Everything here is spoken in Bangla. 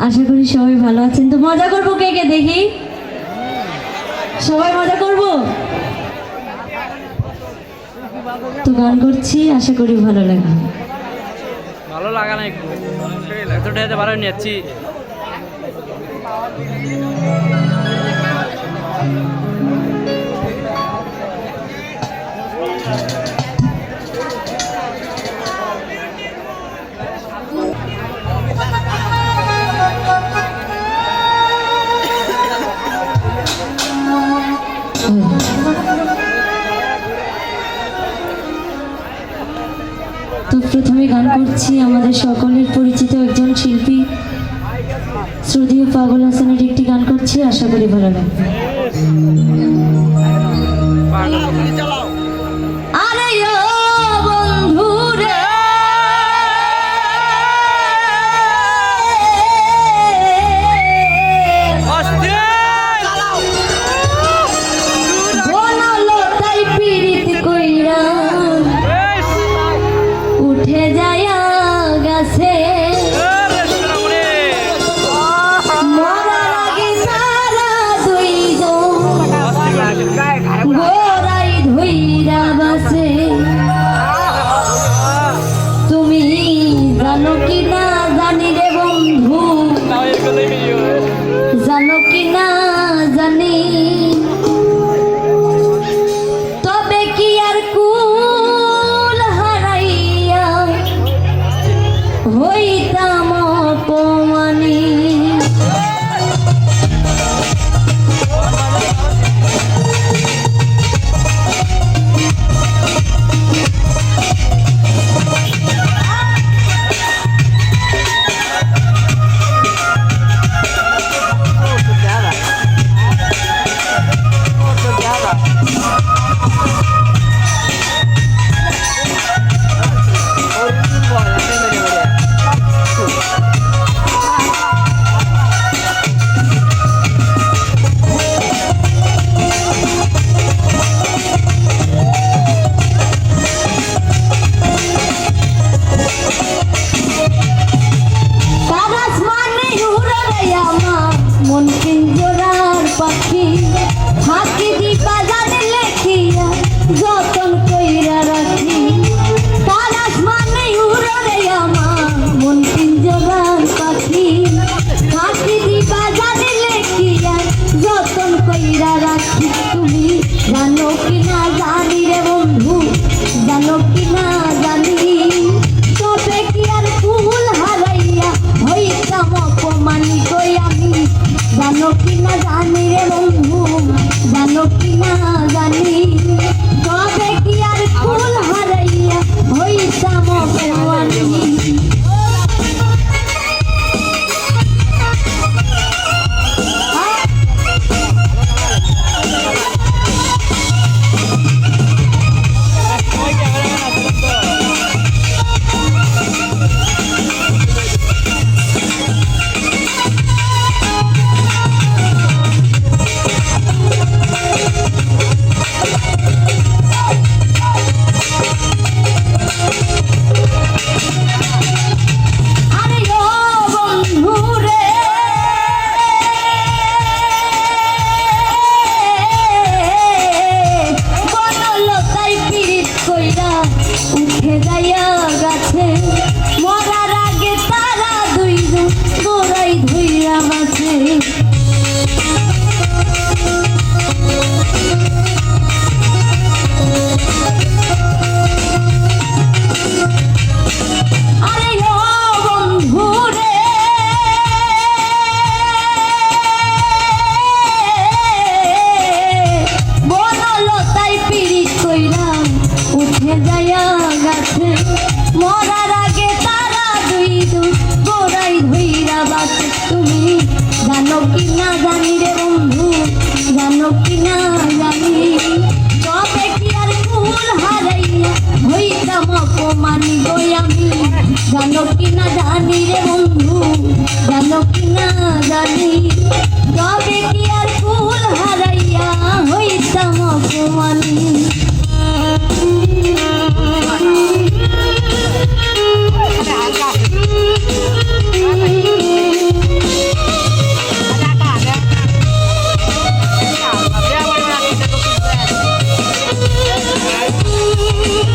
আশা করি সবাই ভালো আছেন। তো মজা করবো, কে কে দেখি, সবাই মজা করবো। তো গান করছি, আশা করি ভালো লাগবে। ভালো লাগা না একটু এতটা ভালো নিচ্ছি। তো প্রথমে গান করছি আমাদের সকলের পরিচিত একজন শিল্পী শ্রদ্ধেয় পাগল হাসানের একটি গান করছি, আশা করি ভালো লাগবে। আরে ও বন্ধু রে, বনলো তাই পীড়িত কইরা উঠে যায় গাছে, মরার আগে তারা দুইজন গোড়াই ধইরা বাসে। তুমি জানো কি না জানি রে বন্ধু, জানো কি না জানি, তবে কি আর কুল হারাইয়া হইতাম অপমানী। মন পিঞ্জরার পাখি হাতি দিবা জানে লেখিয়া যতন কইরা রাখি, তার আসমানে উড়ে রে আমার মন পিঞ্জরার পাখি হাতি দিবা জানে লেখিয়া যতন কইরা রাখি। তুমি জানো কি না জানি রে বন্ধু, জানো কি না জানি, তবে কি আর ফুল হারাইয়া হইতাম অপমানি কই আমি। জানো কি না জানি রে বন্ধু, জানো কি না জানি, তবে কি আর ফুল হারাইয়া হইতাম অপমানি। উঠে যায় গাছে, মরার আগে তারা দুইজন গোড়াই ধইরা বাসে। আরে ও বন্ধু রে, বনলো তাই পীড়িত কইরা উঠে যায় গাছে, মরার আগে তারা দুইজন গোড়াই ধইরা বাসে। তুমি জানো কি না জানি রে বন্ধু, জানো কি না জানি, তবে কি আর ফুল হারাইয়া হইতাম অপমানি গই আমি। জানো কি না জানি রে বন্ধু, জানো কি না জানি, তবে কি আর ফুল হারাইয়া হইতাম অপমানি। রে